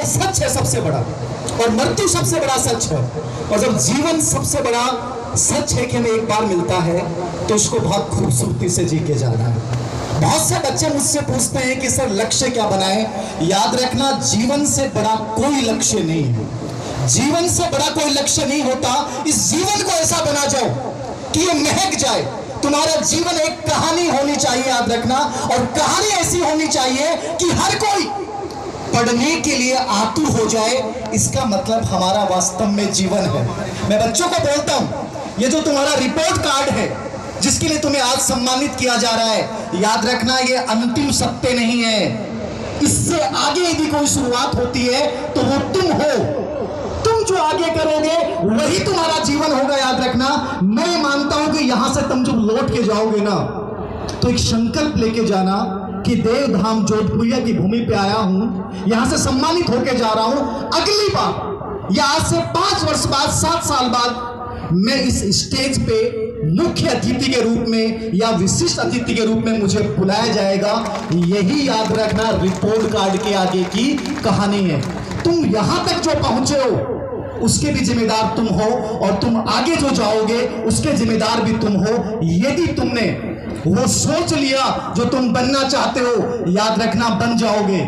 ये सच है सबसे बड़ा, और मृत्यु सबसे बड़ा सच है। और जब जीवन सबसे बड़ा सच है कि हमें एक बार मिलता है, तो उसको बहुत खूबसूरती से जी के जाना है। बहुत से बच्चे मुझसे पूछते हैं कि सर लक्ष्य क्या बनाएं। याद रखना, जीवन से बड़ा कोई लक्ष्य नहीं है। जीवन से बड़ा कोई लक्ष्य नहीं होता। इस जीवन को ऐसा बना जाओ कि ये महक जाए। तुम्हारा जीवन एक कहानी होनी चाहिए, याद रखना, और कहानी ऐसी होनी चाहिए कि हर कोई पढ़ने के लिए आतुर हो जाए। इसका मतलब हमारा वास्तव में जीवन है। मैं बच्चों को बोलता हूं, ये जो तुम्हारा रिपोर्ट कार्ड है जिसके लिए तुम्हें आज सम्मानित किया जा रहा है, याद रखना ये अंतिम सत्य नहीं है। इससे आगे यदि कोई शुरुआत होती है तो वो तुम हो। तुम जो आगे करोगे वही तुम्हारा जीवन होगा, याद रखना। मैं मानता हूं कि यहां से तुम जब लौट के जाओगे ना, तो एक संकल्प लेके जाना कि देवधाम जोधपुरिया की भूमि पे आया हूं, यहां से सम्मानित होके जा रहा हूं। अगली बार या आज से 5 वर्ष बाद, 7 साल बाद मैं इस स्टेज पे मुख्य अतिथि के रूप में या विशिष्ट अतिथि के रूप में मुझे बुलाया जाएगा। यही याद रखना रिपोर्ट कार्ड के आगे की कहानी है। तुम यहां तक जो पहुंचे हो उसके भी जिम्मेदार तुम हो, और तुम आगे जो जाओगे उसके जिम्मेदार भी तुम हो। यदि तुमने वो सोच लिया जो तुम बनना चाहते हो, याद रखना बन जाओगे।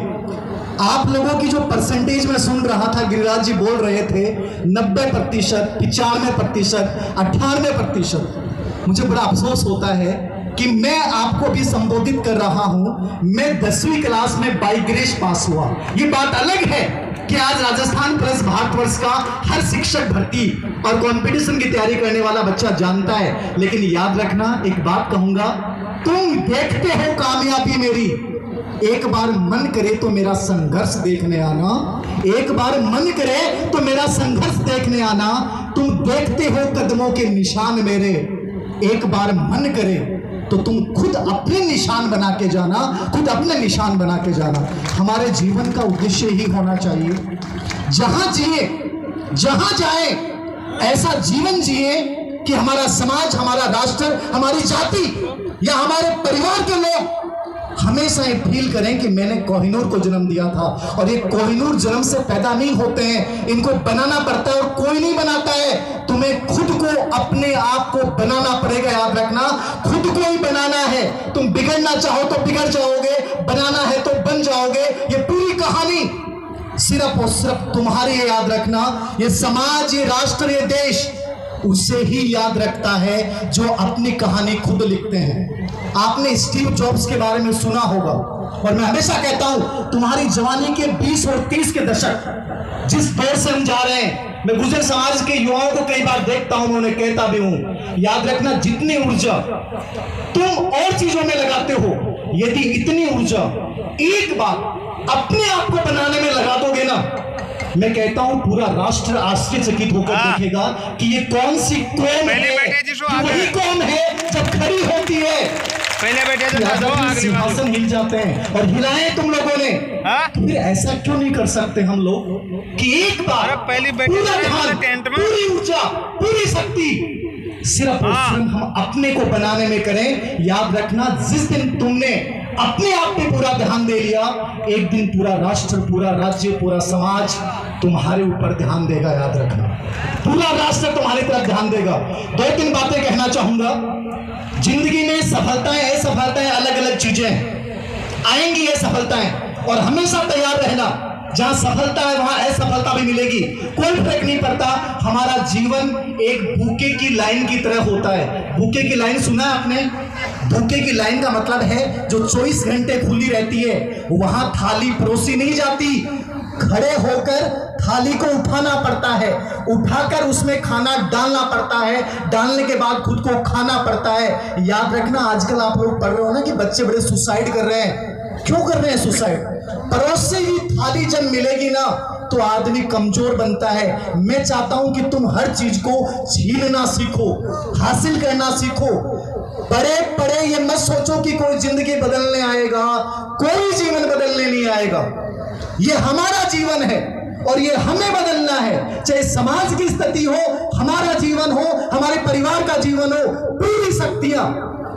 आप लोगों की जो परसेंटेज में सुन रहा था, गिरिराज जी बोल रहे थे 90%, 95%, 98%। मुझे बड़ा अफसोस होता है कि मैं आपको भी संबोधित कर रहा हूं। मैं 10वीं क्लास में बाई ग्रेस पास हुआ। ये बात अलग है कि आज राजस्थान प्लस भारतवर्ष का हर शिक्षक भर्ती और कंपटीशन की तैयारी करने वाला बच्चा जानता है। लेकिन याद रखना, एक बात कहूंगा, तुम देखते हो कामयाबी मेरी, एक बार मन करे तो मेरा संघर्ष देखने आना। एक बार मन करे तो मेरा संघर्ष देखने आना। तुम देखते हो कदमों के निशान मेरे, एक बार मन करे तो तुम खुद अपने निशान बना के जाना, खुद अपने निशान बना के जाना। हमारे जीवन का उद्देश्य ही होना चाहिए, जहां जिए जहां जाए ऐसा जीवन जिए कि हमारा समाज, हमारा राष्ट्र, हमारी जाति या हमारे परिवार के लोग हमेशा ये फील करें कि मैंने कोहिनूर को जन्म दिया था। और ये कोहिनूर जन्म से पैदा नहीं होते हैं, इनको बनाना पड़ता है, और कोई नहीं बनाता है। तुम्हें खुद को, अपने आप को बनाना पड़ेगा। याद रखना, खुद को ही बनाना है। तुम बिगड़ना चाहो तो बिगड़ जाओगे, बनाना है तो बन जाओगे। ये पूरी कहानी सिर्फ और सिर्फ तुम्हारी है। याद रखना, ये समाज, ये राष्ट्र, ये देश उसे ही याद रखता है जो अपनी कहानी खुद लिखते हैं। आपने स्टीव जॉब्स के बारे में सुना होगा, और मैं हमेशा कहता हूं तुम्हारी जवानी के 20 और 30 के दशक जिस दौर से हम जा रहे हैं, मैं गुर्जर समाज के युवाओं को कई बार देखता हूं, उन्हें कहता भी हूं, याद रखना, जितनी ऊर्जा तुम और चीजों में लगाते हो, यदि इतनी ऊर्जा एक बार अपने आप को बनाने में लगा दोगे ना, मैं कहता हूं पूरा राष्ट्र आश्चर्यचकित होकर देखेगा कि ये कौन सी कौम है, वही कौम है जब खड़ी होती है सिंहासन हिल जाते हैं। और हिलाए तुम लोगों ने, फिर ऐसा क्यों नहीं कर सकते हम लोग कि एक बार पूरा ध्यान, पूरी ऊर्जा, पूरी शक्ति सिर्फ और सिर्फ हम अपने को बनाने में करें। याद रखना, जिस दिन तुमने अपने आप पे पूरा ध्यान दे लिया, एक दिन पूरा राष्ट्र, पूरा राज्य, पूरा समाज तुम्हारे ऊपर ध्यान देगा। याद रखना, पूरा राष्ट्र तुम्हारी तरफ ध्यान देगा। 2-3 बातें कहना चाहूंगा। जिंदगी में सफलताएं, असफलताएं, अलग अलग चीजें आएंगी, ये सफलताएं, और हमेशा तैयार रहना। जहां सफलता है वहां असफलता भी मिलेगी, कोई फर्क नहीं पड़ता। हमारा जीवन एक भूखे की लाइन की तरह होता है। भूखे की लाइन सुना है आपने? भूखे की लाइन का मतलब है जो 24 घंटे खुली रहती है। वहां थाली परोसी नहीं जाती, खड़े होकर थाली को उठाना पड़ता है, उठाकर उसमें खाना डालना पड़ता है, डालने के बाद खुद को खाना पड़ता है। याद रखना, आजकल आप लोग पढ़ रहे हो ना कि बच्चे बड़े सुसाइड कर रहे हैं। क्यों कर रहे हैं सुसाइड? परोस से ही थाली जब मिलेगी ना तो आदमी कमजोर बनता है। मैं चाहता हूं कि तुम हर चीज को छीनना सीखो, हासिल करना सीखो। बड़े पड़े ये मत सोचो कि कोई जिंदगी बदलने आएगा, कोई जीवन बदलने नहीं आएगा। ये हमारा जीवन है और ये हमें बदलना है। चाहे समाज की स्थिति हो, हमारा जीवन हो, हमारे परिवार का जीवन हो, पूरी शक्तियां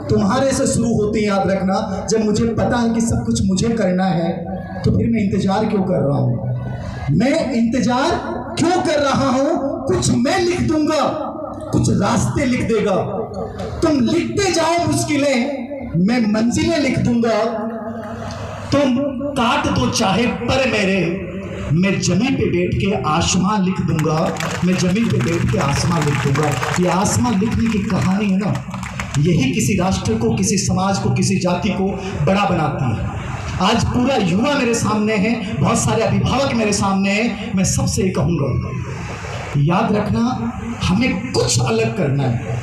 तुम्हारे से शुरू होती है। याद रखना, जब मुझे पता है कि सब कुछ मुझे करना है तो फिर मैं इंतजार क्यों कर रहा हूं? मैं इंतजार क्यों कर रहा हूं? कुछ मैं लिख दूंगा, कुछ रास्ते लिख देगा। तुम लिखते जाओ मुश्किलें, मैं मंजिलें लिख दूंगा। तुम काट दो चाहे पर मेरे, मैं जमीन पे बैठ के आसमां लिख दूंगा। मैं जमीन पे बैठ के आसमां लिख दूंगा। ये आसमां लिखने की कहानी है ना, यही किसी राष्ट्र को, किसी समाज को, किसी जाति को बड़ा बनाती है। आज पूरा युवा मेरे सामने है, बहुत सारे अभिभावक मेरे सामने हैं। मैं सबसे ये कहूँगा, याद रखना, हमें कुछ अलग करना है।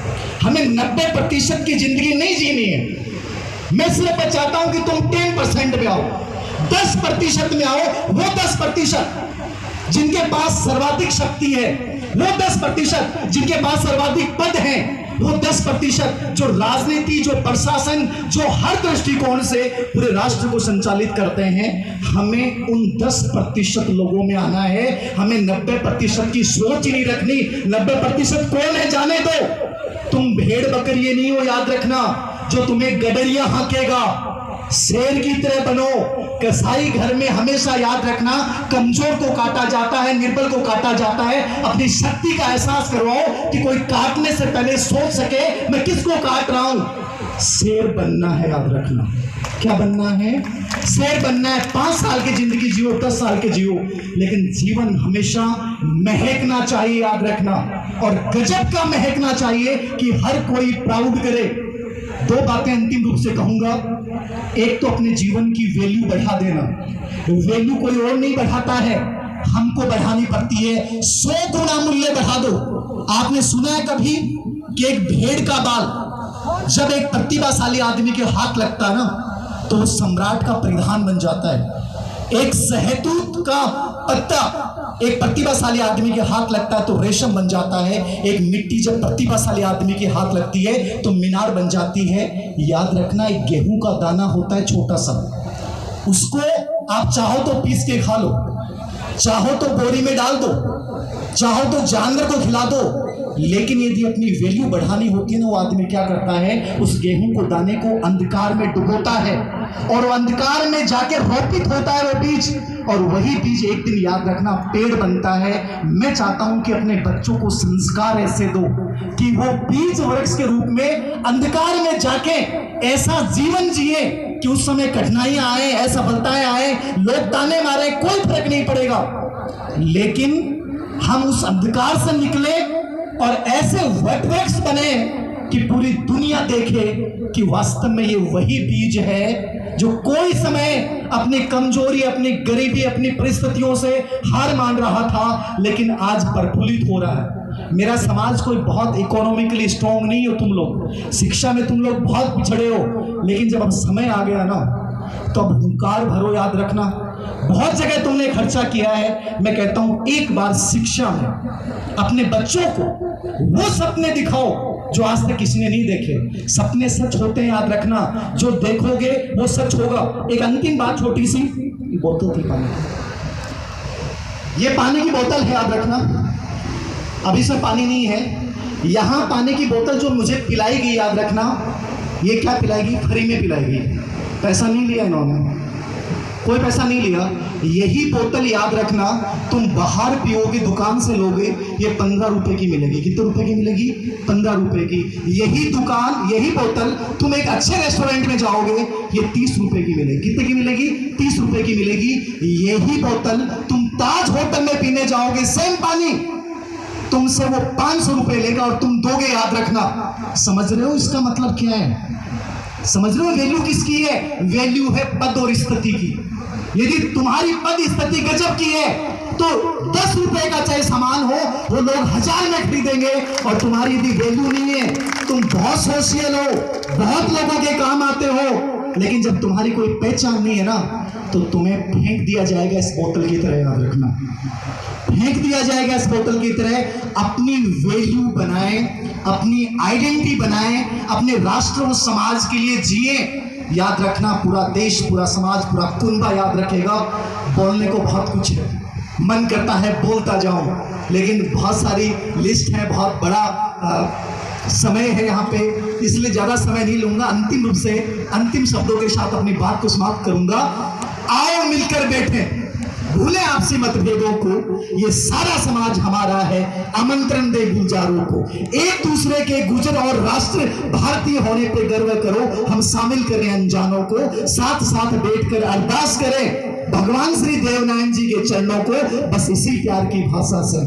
हमें 90% की जिंदगी नहीं जीनी है। मैं सिर्फ चाहता हूं कि तुम 10% में आओ, 10% में आओ। वो 10% जिनके पास सर्वाधिक शक्ति है, वो 10% जिनके पास सर्वाधिक पद हैं, वो 10% जो राजनीति, जो प्रशासन, जो हर दृष्टिकोण से पूरे राष्ट्र को संचालित करते हैं, हमें उन 10% लोगों में आना है। हमें 90% की सोच ही नहीं रखनी। 90% कौन है जाने दो। तुम भेड़ बकरी नहीं हो, याद रखना, जो तुम्हें गडरिया हाँकेगा। शेर की तरह बनो। कसाई घर में हमेशा याद रखना, कमजोर को काटा जाता है, निर्बल को काटा जाता है। अपनी शक्ति का एहसास करवाओ कि कोई काटने से पहले सोच सके मैं किसको काट रहा हूं। शेर बनना है, याद रखना। क्या बनना है? शेर बनना है। 5 साल की जिंदगी जियो, 10 साल के जियो, लेकिन जीवन हमेशा महकना चाहिए, याद रखना। और गजब का महकना चाहिए कि हर कोई प्राउड करे। 2 बातें अंतिम रूप से कहूंगा। एक तो अपने जीवन की वैल्यू बढ़ा देना। वैल्यू कोई और नहीं बढ़ाता है, हमको बढ़ानी पड़ती है। 100 गुना मूल्य बढ़ा दो। आपने सुना है कभी कि एक भेड़ का बाल जब एक प्रतिभाशाली आदमी के हाथ लगता है ना, तो वो सम्राट का परिधान बन जाता है। एक सहतूत का पत्ता एक प्रतिभाशाली आदमी के हाथ लगता है तो रेशम बन जाता है। एक मिट्टी जब प्रतिभाशाली आदमी के हाथ लगती है तो मीनार बन जाती है। याद रखना, एक गेहूं का दाना होता है छोटा सा, उसको आप चाहो तो पीस के खा लो, चाहो तो बोरी में डाल दो, चाहो तो जानवर को खिला दो। लेकिन यदि अपनी वैल्यू बढ़ानी होती है ना, वो आदमी क्या करता है, उस गेहूं को, दाने को अंधकार में डुबोता है और वो अंधकार में जाके रोपित होता है वो बीज, और वही बीज एक दिन, याद रखना, पेड़ बनता है। मैं चाहता हूं कि अपने बच्चों को संस्कार ऐसे दो कि वो बीज वृक्ष के रूप में अंधकार में जाके ऐसा जीवन जिए कि उस समय कठिनाइयां आए, असफलताएं आए, लोग ताने मारे, कोई फर्क नहीं पड़ेगा। लेकिन हम उस अंधकार से निकले और ऐसे वटवृक्ष बने कि पूरी दुनिया देखे कि वास्तव में ये वही बीज है जो कोई समय अपनी कमजोरी, अपनी गरीबी, अपनी परिस्थितियों से हार मान रहा था, लेकिन आज प्रफुल्लित हो रहा है। मेरा समाज कोई बहुत इकोनॉमिकली स्ट्रांग नहीं हो, तुम लोग शिक्षा में तुम लोग बहुत पिछड़े हो, लेकिन जब अब समय आ गया ना, तो अब हुंकार भरो। याद रखना, बहुत जगह तुमने खर्चा किया है। मैं कहता हूं एक बार शिक्षा में अपने बच्चों को वो सपने दिखाओ जो आज तक किसी ने नहीं देखे। सपने सच होते हैं, याद रखना, जो देखोगे वो सच होगा। एक अंतिम बात, छोटी सी बोतल थी पानी, ये पानी की बोतल है, याद रखना। अभी से पानी नहीं है, यहां पानी की बोतल जो मुझे पिलाई गई, याद रखना, ये क्या पिलाएगी? फ्री में पिलाएगी। पैसा नहीं लिया इन्होंने, कोई पैसा नहीं लिया। यही बोतल, याद रखना, तुम बाहर पियोगे, दुकान से लोगे, ये 15 रुपए की मिलेगी। कितने रुपए की मिलेगी? 15 रुपए की। यही दुकान, यही बोतल तुम एक अच्छे रेस्टोरेंट में जाओगे, ये 30 रुपए की मिलेगी। कितने की मिलेगी? 30 रुपए की मिलेगी। यही बोतल तुम ताज होटल में पीने जाओगे, सेम पानी, तुमसे वो 500 रुपए लेगा और तुम दोगे, याद रखना। समझ रहे हो इसका मतलब क्या है? समझ रहे हो वैल्यू किसकी है? वैल्यू है पद और स्थिति की। यदि तुम्हारी पद स्थिति गजब की है तो 10 रुपए का चाहे सामान हो, वो लोग 1000 में खरीदेंगे। और तुम्हारी यदि वैल्यू नहीं है, तुम बहुत सोशल हो, बहुत लोगों के काम आते हो, लेकिन जब तुम्हारी कोई पहचान नहीं है ना, तो तुम्हें फेंक दिया जाएगा इस बोतल की तरह। याद रखना, फेंक दिया जाएगा इस बोतल की तरह। अपनी वैल्यू बनाएं, अपनी आइडेंटिटी बनाएं, अपने राष्ट्र और समाज के लिए जिए। याद रखना, पूरा देश, पूरा समाज, पूरा कुनबा याद रखेगा। बोलने को बहुत कुछ है, मन करता है बोलता जाऊं, लेकिन बहुत सारी लिस्ट है, बहुत बड़ा समय है यहाँ पे, इसलिए ज्यादा समय नहीं लूंगा। अंतिम रूप से अंतिम शब्दों के साथ अपनी बात को समाप्त करूंगा। आओ मिलकर बैठे, भूले आपसी मतभेदों को, ये सारा समाज हमारा है, आमंत्रण दे गुलजारों को। एक दूसरे के गुजर और राष्ट्र भारतीय होने पे गर्व करो, हम शामिल करें अनजानों को, साथ साथ बैठकर अरदास करें भगवान श्री देवनारायण जी के चरणों को। बस इसी प्यार की भाषा से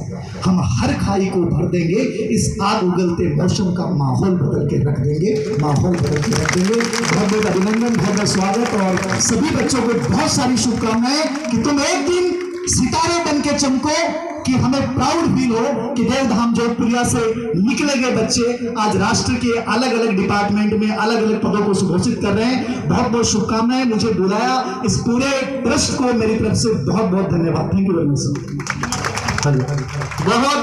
हम हर खाई को भर देंगे, इस आग उगलते मौसम का माहौल बदल के रख देंगे, माहौल बदल के रख देंगे। बहुत बहुत अभिनंदन, बहुत बहुत स्वागत, और सभी बच्चों को बहुत सारी शुभकामनाएं कि तुम एक दिन सितारे बन के चमको, कि हमें प्राउड फील हो कि देवधाम जोधपुरिया से निकले गए बच्चे आज राष्ट्र के अलग अलग डिपार्टमेंट में अलग अलग पदों को सुघोषित कर रहे हैं। बहुत बहुत शुभकामनाएं। मुझे बुलाया, इस पूरे ट्रस्ट को मेरी तरफ से बहुत बहुत धन्यवाद। Thank you very much. बहुत